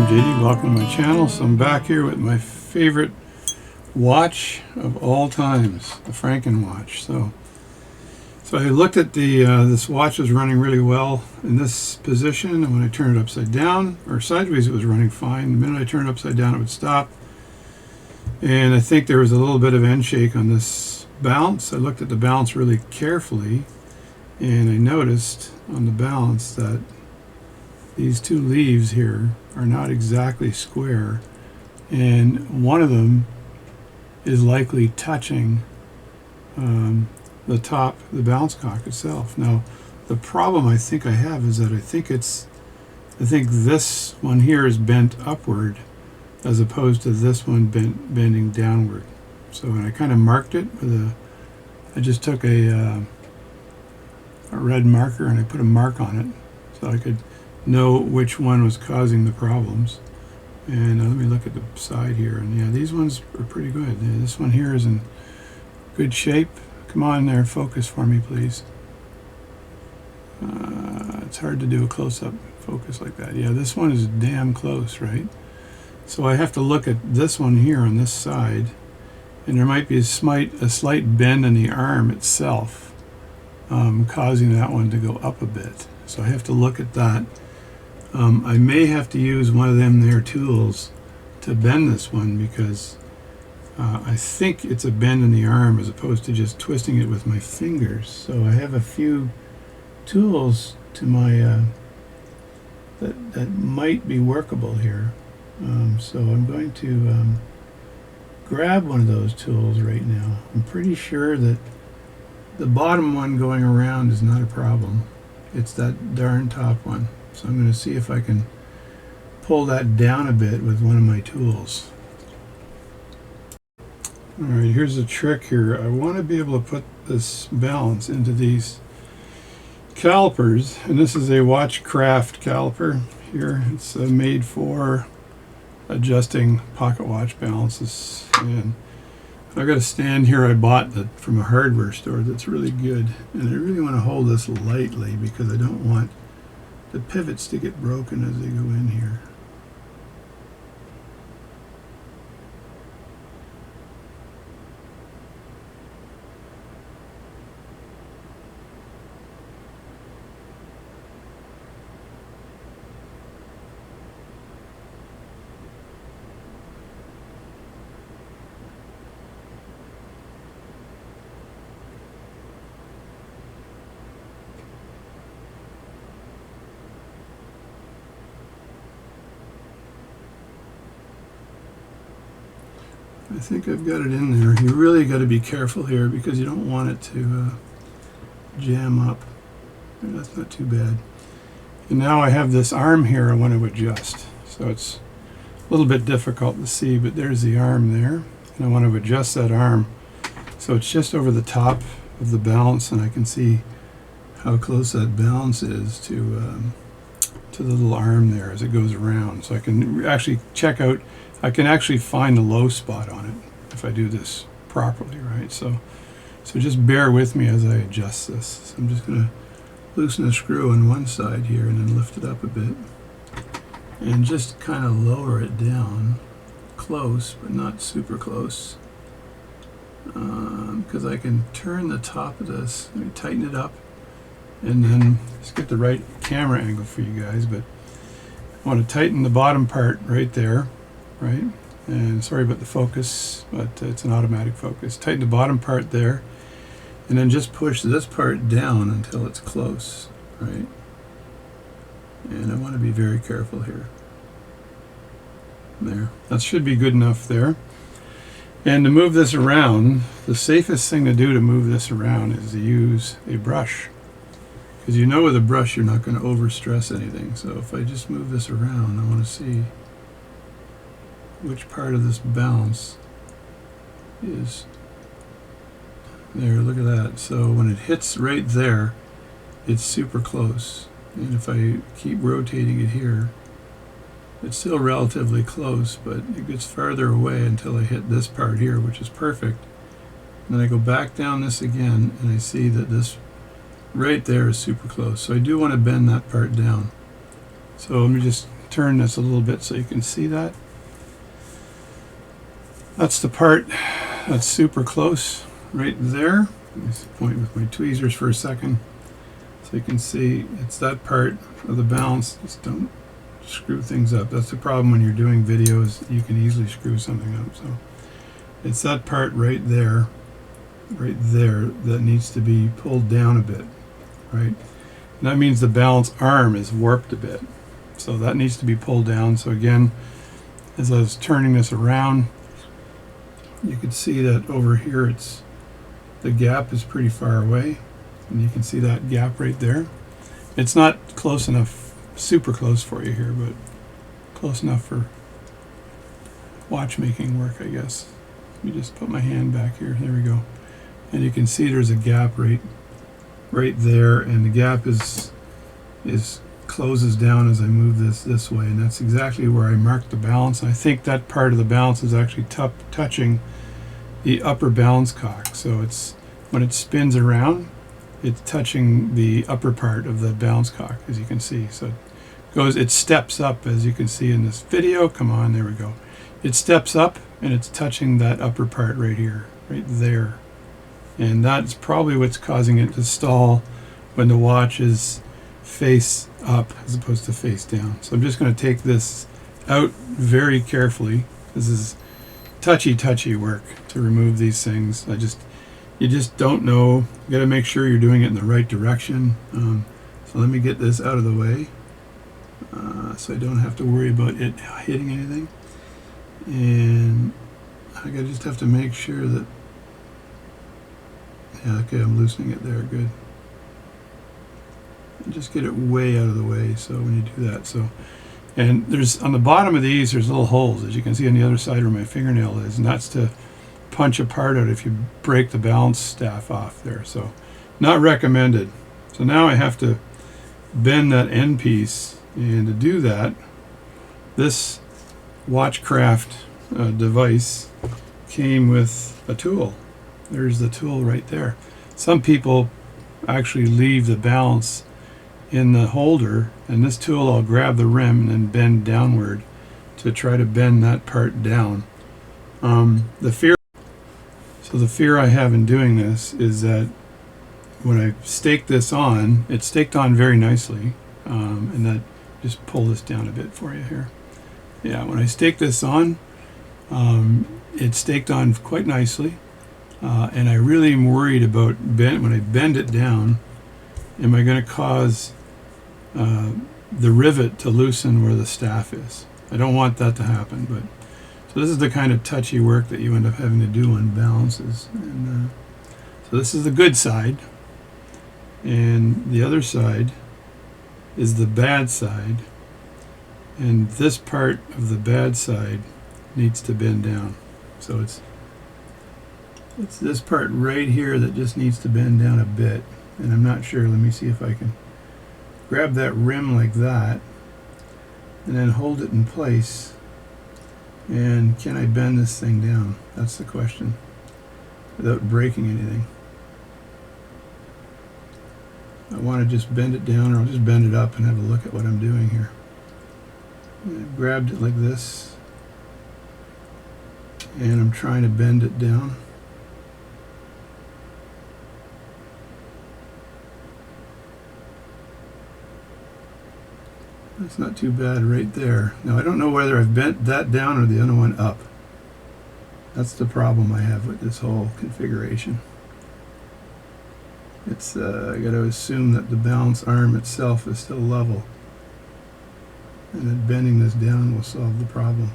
I'm JD, welcome to my channel. So I'm back here with my favorite watch of all times, the Franken watch. So I looked at the this watch was running really well in this position, and when I turned it upside down or sideways it was running fine. The minute I turned it upside down it would stop, and I think there was a little bit of end shake on this balance. I looked at the balance really carefully, and I noticed on the balance that these two leaves here are not exactly square, and one of them is likely touching the top, the balance cock itself. Now, the problem I think I have is that I think this one here is bent upward as opposed to this one bending downward. So when I kind of marked it with I just took a red marker and I put a mark on it so I could know which one was causing the problems. And let me look at the side here, and yeah, these ones are pretty good. Yeah, this one here is in good shape. Come on there, focus for me, please. It's hard to do a close-up focus like that. Yeah, this one is damn close, right? So I have to look at this one here on this side, and there might be a slight bend in the arm itself, causing that one to go up a bit. So I have to look at that. I may have to use one of them there tools to bend this one, because I think it's a bend in the arm as opposed to just twisting it with my fingers. So I have a few tools to my that might be workable here. So I'm going to grab one of those tools right now. I'm pretty sure that the bottom one going around is not a problem. It's that darn top one. So I'm going to see if I can pull that down a bit with one of my tools. Alright, here's a trick here. I want to be able to put this balance into these calipers, and this is a Watchcraft caliper here. It's made for adjusting pocket watch balances, and I've got a stand here I bought from a hardware store that's really good, and I really want to hold this lightly because I don't want the pivots to get broken as they go in here. I think I've got it in there. You really got to be careful here because you don't want it to jam up. That's not too bad. And now I have this arm here I want to adjust. So it's a little bit difficult to see, but there's the arm there. And I want to adjust that arm so it's just over the top of the balance, and I can see how close that balance is to the little arm there as it goes around. So I can actually check out, I can actually find the low spot on it if I do this properly, right? So just bear with me as I adjust this. So I'm just going to loosen the screw on one side here and then lift it up a bit and just kind of lower it down close, but not super close, because I can turn the top of this. Let me tighten it up, and then let's get the right camera angle for you guys, but I want to tighten the bottom part right there, right? And sorry about the focus, but it's an automatic focus. Tighten the bottom part there, and then just push this part down until it's close, right? And I want to be very careful here. There, that should be good enough there. And to move this around, the safest thing to do to move this around is to use a brush, because you know with a brush you're not going to overstress anything. So if I just move this around, I want to see which part of this balance is there. Look at that. So when it hits right there, it's super close, and if I keep rotating it here, it's still relatively close, but it gets farther away until I hit this part here, which is perfect. And then I go back down this again, and I see that this right there is super close. So I do want to bend that part down. So let me just turn this a little bit so you can see that. That's the part that's super close right there. Let me point with my tweezers for a second so you can see it's that part of the balance. Just don't screw things up. That's the problem when you're doing videos. You can easily screw something up. So it's that part right there that needs to be pulled down a bit, right? And that means the balance arm is warped a bit. So that needs to be pulled down. So again, as I was turning this around, you can see that over here the gap is pretty far away, and you can see that gap right there. It's not close enough, super close for you here, but close enough for watchmaking work, I guess. Let me just put my hand back here. There we go. And you can see there's a gap right there, and the gap is closes down as I move this way, and that's exactly where I marked the balance. I think that part of the balance is actually touching the upper balance cock. So it's when it spins around, it's touching the upper part of the balance cock, as you can see. So it steps up, as you can see in this video. Come on, there we go. It steps up and it's touching that upper part right here, right there. And that's probably what's causing it to stall when the watch is face up as opposed to face down. So I'm just going to take this out very carefully. This is touchy work to remove these things. You just don't know. You got to make sure you're doing it in the right direction. So let me get this out of the way so I don't have to worry about it hitting anything. And I just have to make sure that, yeah, okay, I'm loosening it there, good. And just get it way out of the way, so when you do that, and there's, on the bottom of these, there's little holes, as you can see on the other side where my fingernail is, and that's to punch a part out if you break the balance staff off there, so not recommended. So now I have to bend that end piece, and to do that, this Watchcraft device came with a tool. There's the tool right there. Some people actually leave the balance in the holder, and this tool will grab the rim and then bend downward to try to bend that part down. The fear I have in doing this is that when I stake this on, it's staked on very nicely, and that, just pull this down a bit for you here. Yeah, when I stake this on, it's staked on quite nicely, and I really am worried about when I bend it down, am I going to cause the rivet to loosen where the staff is? I don't want that to happen, but so this is the kind of touchy work that you end up having to do on balances. And so this is the good side, and the other side is the bad side. And this part of the bad side needs to bend down. So it's this part right here that just needs to bend down a bit. And I'm not sure, let me see if I can grab that rim like that and then hold it in place. And can I bend this thing down? That's the question, without breaking anything. I want to just bend it down, or I'll just bend it up and have a look at what I'm doing here. I grabbed it like this, and I'm trying to bend it down. That's not too bad right there. Now I don't know whether I've bent that down or the other one up. That's the problem I have with this whole configuration. It's I got to assume that the balance arm itself is still level, and that bending this down will solve the problem.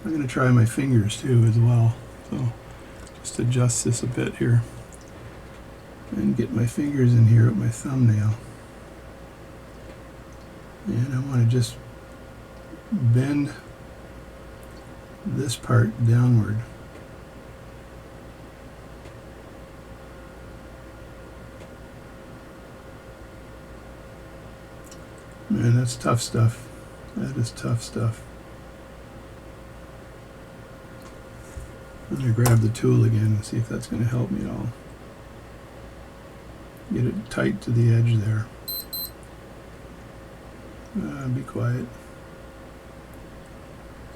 I'm going to try my fingers too as well, so just adjust this a bit here and get my fingers in here with my thumbnail, and I want to just bend this part downward. Man, that's tough stuff. That is tough stuff. I'm going to grab the tool again and see if that's going to help me at all. Get it tight to the edge there. Be quiet.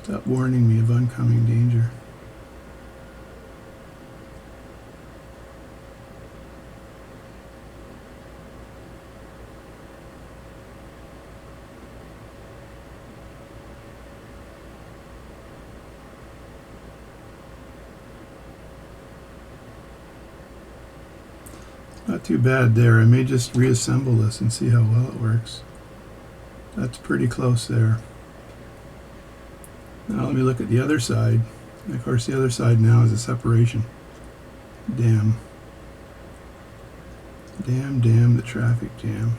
Stop warning me of oncoming danger. Not too bad there. I may just reassemble this and see how well it works. That's pretty close there. Now let me look at the other side. And of course the other side now is a separation. Damn. Damn the traffic jam.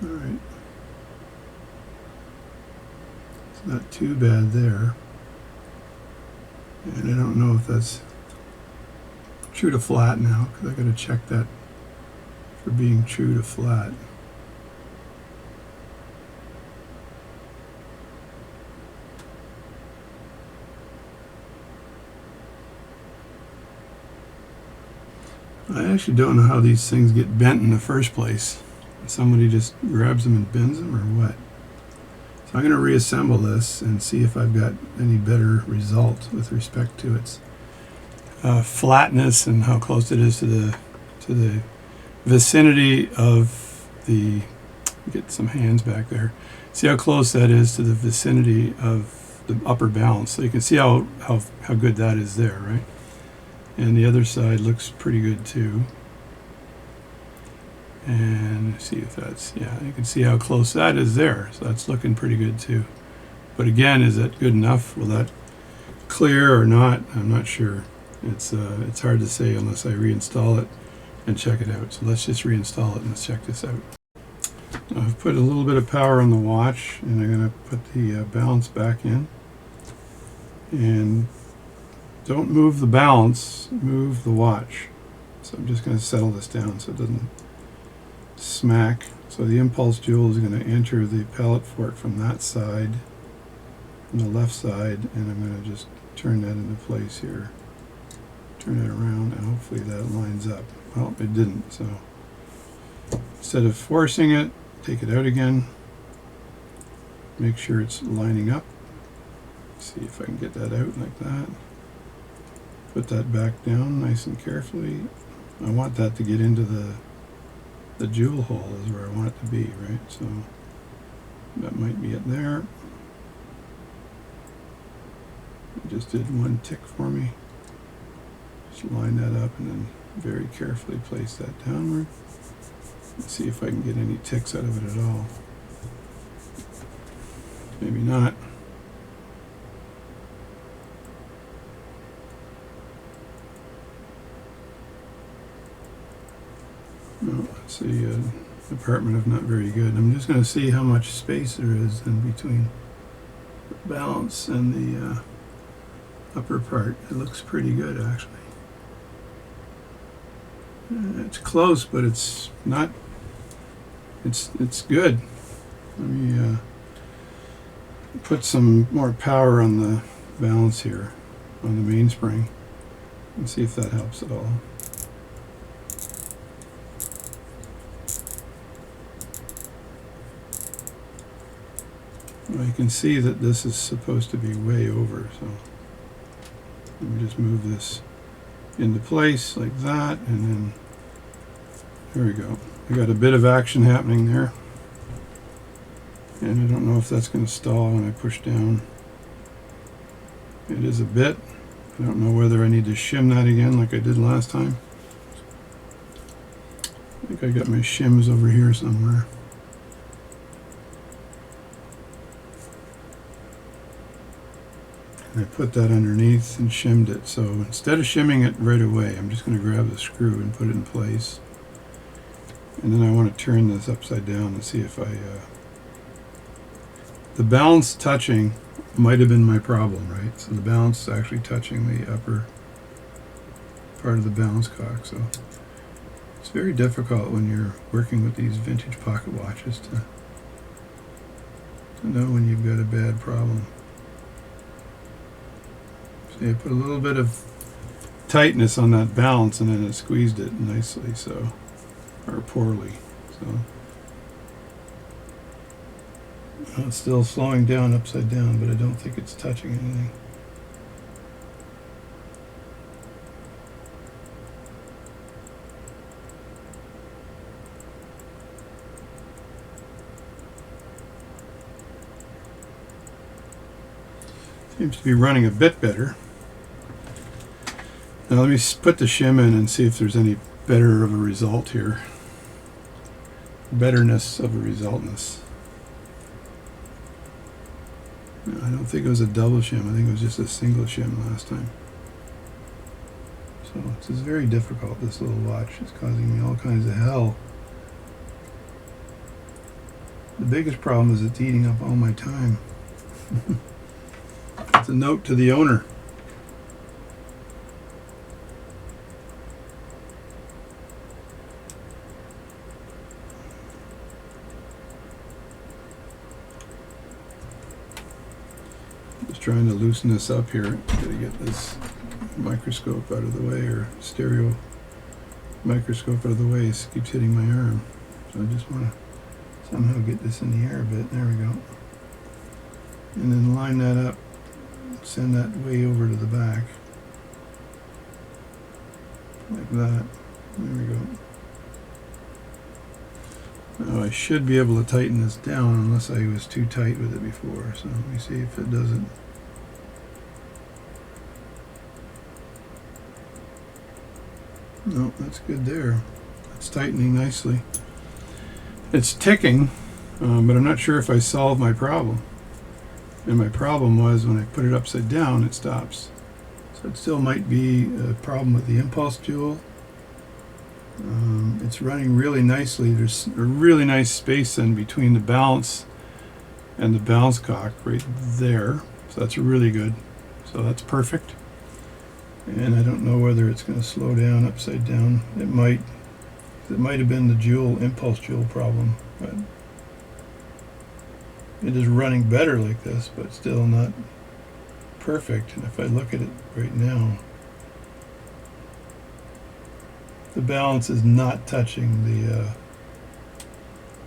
Alright. It's not too bad there. And I don't know if that's true to flat now, because I got to check that for being true to flat. I actually don't know how these things get bent in the first place. Somebody just grabs them and bends them, or what? So I'm going to reassemble this and see if I've got any better result with respect to its flatness and how close it is to the vicinity of the. Get some hands back there. See how close that is to the vicinity of the upper balance. So you can see how good that is there, right? And the other side looks pretty good too. And see if that's, yeah, you can see how close that is there. So that's looking pretty good too. But again, is that good enough? Will that clear or not? I'm not sure. It's hard to say unless I reinstall it and check it out. So let's just reinstall it and let's check this out. I've put a little bit of power on the watch, and I'm going to put the balance back in. And don't move the balance, move the watch. So I'm just going to settle this down so it doesn't smack. So the impulse jewel is going to enter the pallet fork from that side, from the left side, and I'm going to just turn that into place here. Turn it around, and hopefully that lines up. Well, it didn't, so instead of forcing it, take it out again. Make sure it's lining up. See if I can get that out like that. Put that back down nice and carefully. I want that to get into the jewel hole is where I want it to be, right? So that might be it there. It just did one tick for me. Just line that up and then very carefully place that downward. Let's see if I can get any ticks out of it at all. Maybe not. No, it's the department of not very good. I'm just going to see how much space there is in between the balance and the upper part. It looks pretty good, actually. It's close, but it's not. It's good. Let me put some more power on the balance here, on the mainspring, and see if that helps at all. Well, you can see that this is supposed to be way over, so let me just move this into place like that, and then here we go. I got a bit of action happening there, and I don't know if that's going to stall when I push down. It is a bit. I don't know whether I need to shim that again like I did last time. I think I got my shims over here somewhere. I put that underneath and shimmed it. So instead of shimming it right away, I'm just going to grab the screw and put it in place. And then I want to turn this upside down and see if the balance touching might have been my problem, right? So the balance is actually touching the upper part of the balance cock. So it's very difficult when you're working with these vintage pocket watches to know when you've got a bad problem. See, I put a little bit of tightness on that balance and then it squeezed it nicely, so or poorly. So it's still slowing down upside down, but I don't think it's touching anything. Seems to be running a bit better. Now let me put the shim in and see if there's any better of a result here. Betterness of a resultness. No, I don't think it was a double shim. I think it was just a single shim last time. So it's very difficult, this little watch. It's causing me all kinds of hell. The biggest problem is it's eating up all my time. It's a note to the owner. Just trying to loosen this up here. Gotta get this microscope out of the way, or stereo microscope out of the way. It keeps hitting my arm. So I just want to somehow get this in the air a bit. There we go. And then line that up. Send that way over to the back. Like that. There we go. Now I should be able to tighten this down unless I was too tight with it before. So let me see if it does it. No, that's good there. It's tightening nicely. It's ticking, but I'm not sure if I solved my problem. And my problem was when I put it upside down, it stops. So it still might be a problem with the impulse jewel. It's running really nicely. There's a really nice space in between the balance and the balance cock right there. So that's really good. So that's perfect. And I don't know whether it's going to slow down upside down. It might have been the jewel, impulse jewel problem, but it is running better like this, but still not perfect. And if I look at it right now, the balance is not touching the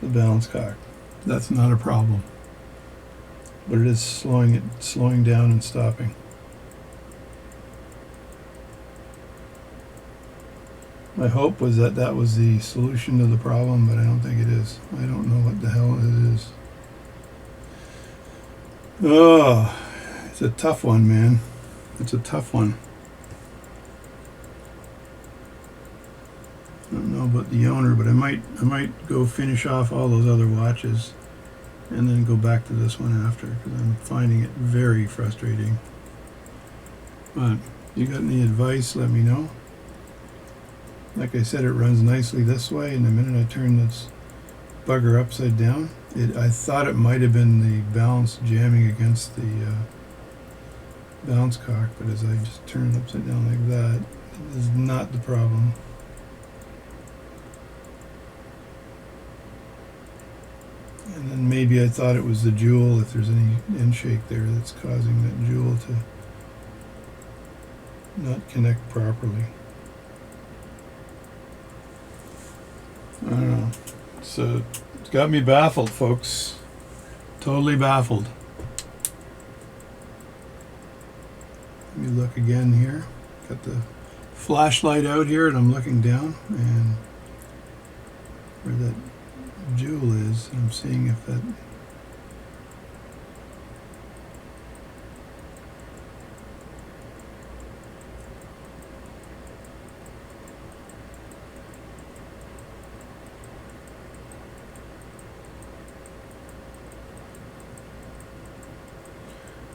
balance cock. That's not a problem, but it is slowing down and stopping. My hope was that that was the solution to the problem, but I don't think it is. I don't know what the hell it is. Oh, it's a tough one, man. It's a tough one. I don't know about the owner, but I might go finish off all those other watches and then go back to this one after, because I'm finding it very frustrating. But you got any advice, let me know. Like I said, it runs nicely this way, and the minute I turn this bugger upside down, I thought it might have been the balance jamming against the balance cock, but as I just turn it upside down like that, it is not the problem. And then maybe I thought it was the jewel, if there's any end shake there that's causing that jewel to not connect properly. I don't know. So it's got me baffled, folks. Totally baffled. Let me look again here. Got the flashlight out here and I'm looking down, and where that jewel is, I'm seeing if that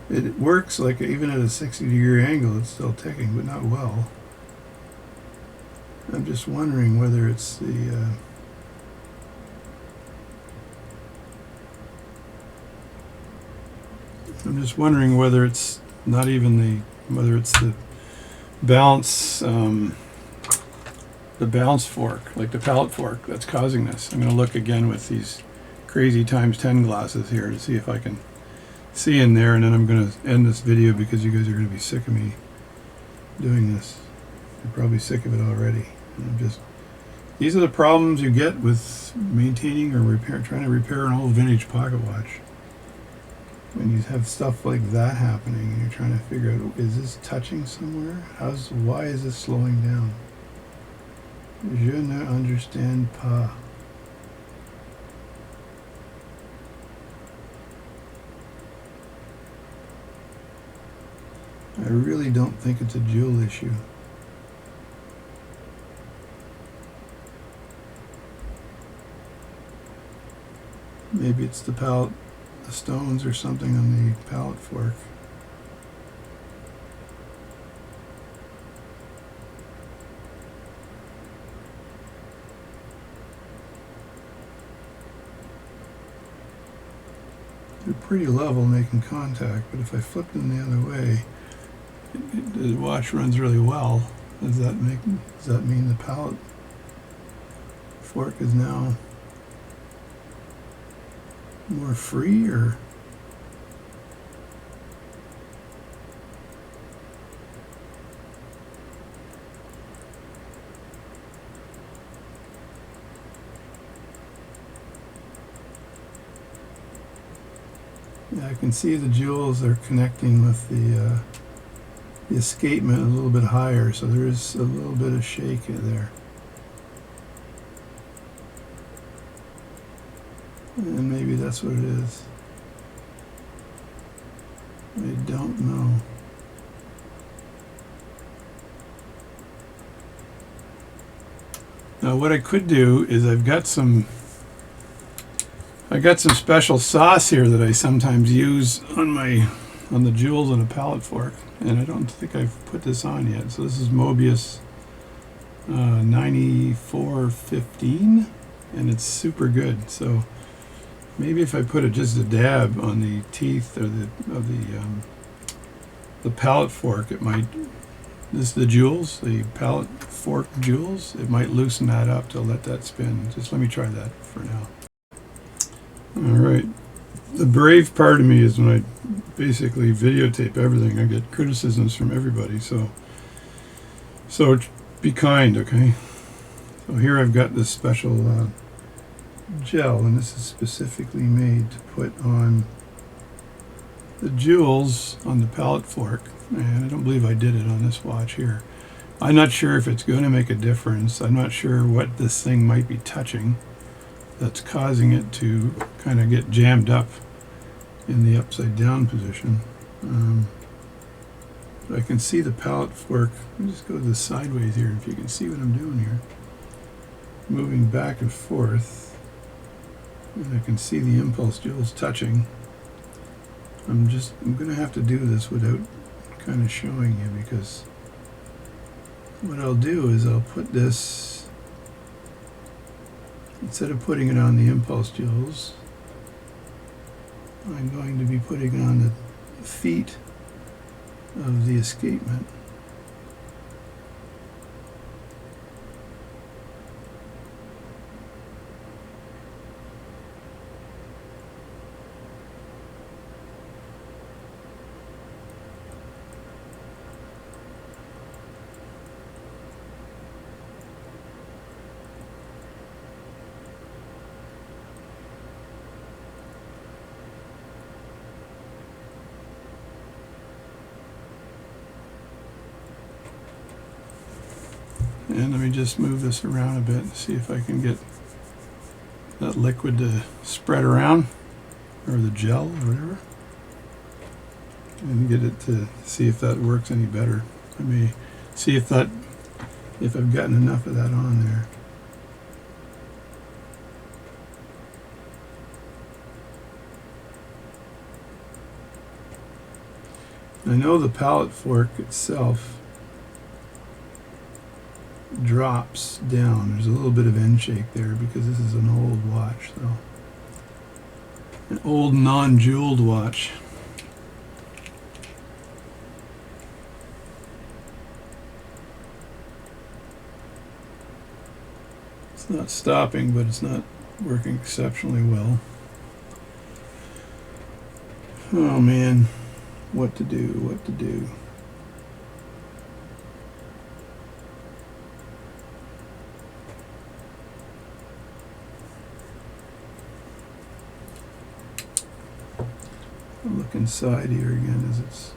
it works. Like even at a 60-degree angle, it's still ticking, but not well. I'm just wondering whether it's the I'm just wondering whether it's not even whether it's the balance fork, like the pallet fork, that's causing this. I'm going to look again with these crazy ×10 glasses here to see if I can see in there, and then I'm going to end this video because you guys are going to be sick of me doing this. You're probably sick of it already. I'm just These are the problems you get with maintaining or trying to repair an old vintage pocket watch. When you have stuff like that happening and you're trying to figure out, is this touching somewhere? Why is this slowing down? Je ne understand pas. I really don't think it's a jewel issue. Maybe it's the stones or something on the pallet fork. They're pretty level making contact, but if I flip them the other way, the watch runs really well. Does that mean the pallet fork is now more free, or yeah, I can see the jewels are connecting with the escapement a little bit higher, so there is a little bit of shake in there. And maybe that's what it is. I don't know. Now what I could do is I got some special sauce here that I sometimes use on the jewels on a pallet fork, and I don't think I've put this on yet. So this is Mobius 9415, and it's super good. So maybe if I put just a dab on the teeth of the pallet fork, it might. This is the jewels, the pallet fork jewels. It might loosen that up to let that spin. Just let me try that for now. All right. The brave part of me is when I basically videotape everything, I get criticisms from everybody. So be kind, okay? So here I've got this special gel, and this is specifically made to put on the jewels on the pallet fork. And I don't believe I did it on this watch here. I'm not sure if it's going to make a difference. I'm not sure what this thing might be touching that's causing it to kind of get jammed up in the upside down position. But I can see the pallet fork. Let me just go this sideways here, if you can see what I'm doing here. Moving back and forth. And I can see the impulse jewels touching. I'm going to have to do this without kind of showing you, because what I'll do is I'll put this, instead of putting it on the impulse jewels, I'm going to be putting it on the feet of the escapement. And let me just move this around a bit and see if I can get that liquid to spread around, or the gel or whatever, and get it to see if that works any better. Let me see if I've gotten enough of that on there. I know the pallet fork itself drops down. There's a little bit of end shake there because this is an old watch, though. An old non-jeweled watch. It's not stopping, but it's not working exceptionally well. Oh man, what to do, what to do. look inside here again as it's.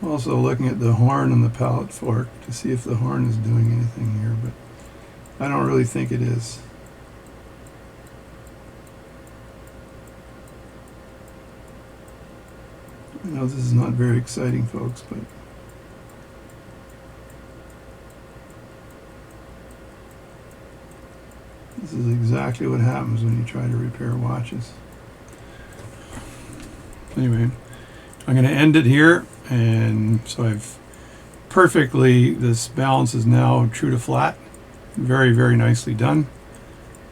Also looking at the horn on the pallet fork to see if the horn is doing anything here, but I don't really think it is. I know this is not very exciting, folks, but this is exactly what happens when you try to repair watches. Anyway, I'm going to end it here, and so I've perfectly, this balance is now true to flat. Very, very nicely done.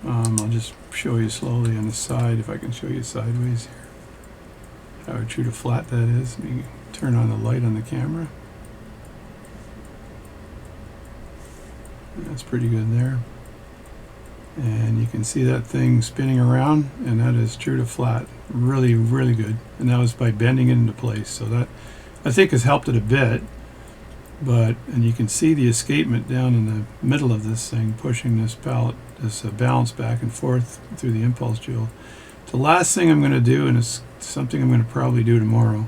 I'll just show you slowly on the side, if I can show you sideways here, how true to flat that is. Let me turn on the light on the camera. That's pretty good there. And you can see that thing spinning around, and that is true to flat. Really, really good. And that was by bending it into place. So that, I think, has helped it a bit. And you can see the escapement down in the middle of this thing, pushing this pallet, this balance back and forth through the impulse jewel. The last thing I'm going to do, and it's something I'm going to probably do tomorrow,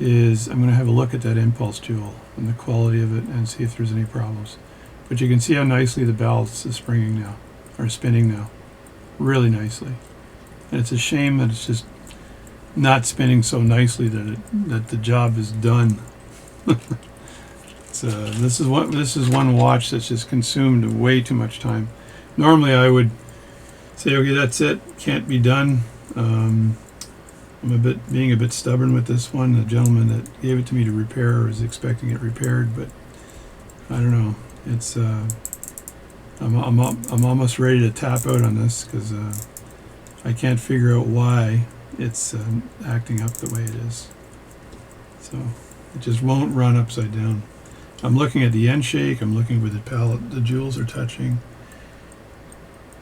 is I'm going to have a look at that impulse jewel and the quality of it and see if there's any problems. But you can see how nicely the balance is springing now, or spinning now, really nicely. And it's a shame that it's just not spinning so nicely that the job is done. This is one watch that's just consumed way too much time. Normally I would say, okay, that's it, can't be done. I'm being a bit stubborn with this one. The gentleman that gave it to me to repair was expecting it repaired, but I don't know. It's I'm almost ready to tap out on this because I can't figure out why it's acting up the way it is. So it just won't run upside down. I'm looking at the end shake. I'm looking where the pallet, the jewels are touching.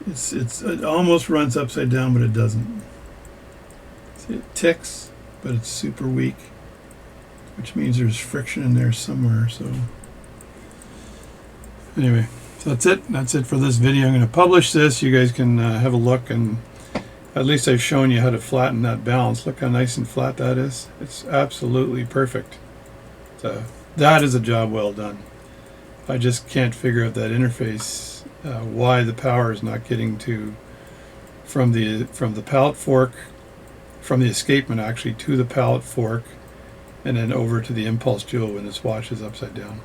It almost runs upside down, but it doesn't. See, it ticks, but it's super weak, which means there's friction in there somewhere. So anyway, so that's it. That's it for this video. I'm going to publish this. You guys can have a look, and at least I've shown you how to flatten that balance. Look how nice and flat that is. It's absolutely perfect. So that is a job well done. I just can't figure out that interface, why the power is not getting to from the pallet fork, from the escapement actually to the pallet fork, and then over to the impulse jewel when this watch is upside down.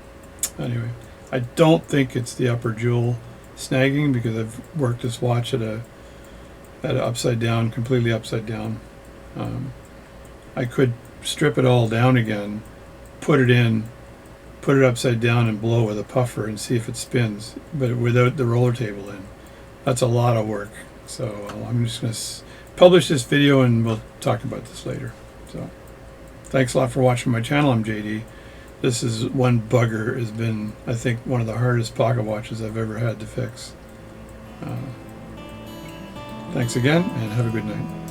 Anyway, I don't think it's the upper jewel snagging, because I've worked this watch at a upside down, completely upside down. I could strip it all down again, put it in, put it upside down and blow with a puffer and see if it spins, but without the roller table in. That's a lot of work. So I'm just going to publish this video and we'll talk about this later. So thanks a lot for watching my channel. I'm JD. This is one bugger, has been, I think, one of the hardest pocket watches I've ever had to fix. Thanks again, and have a good night.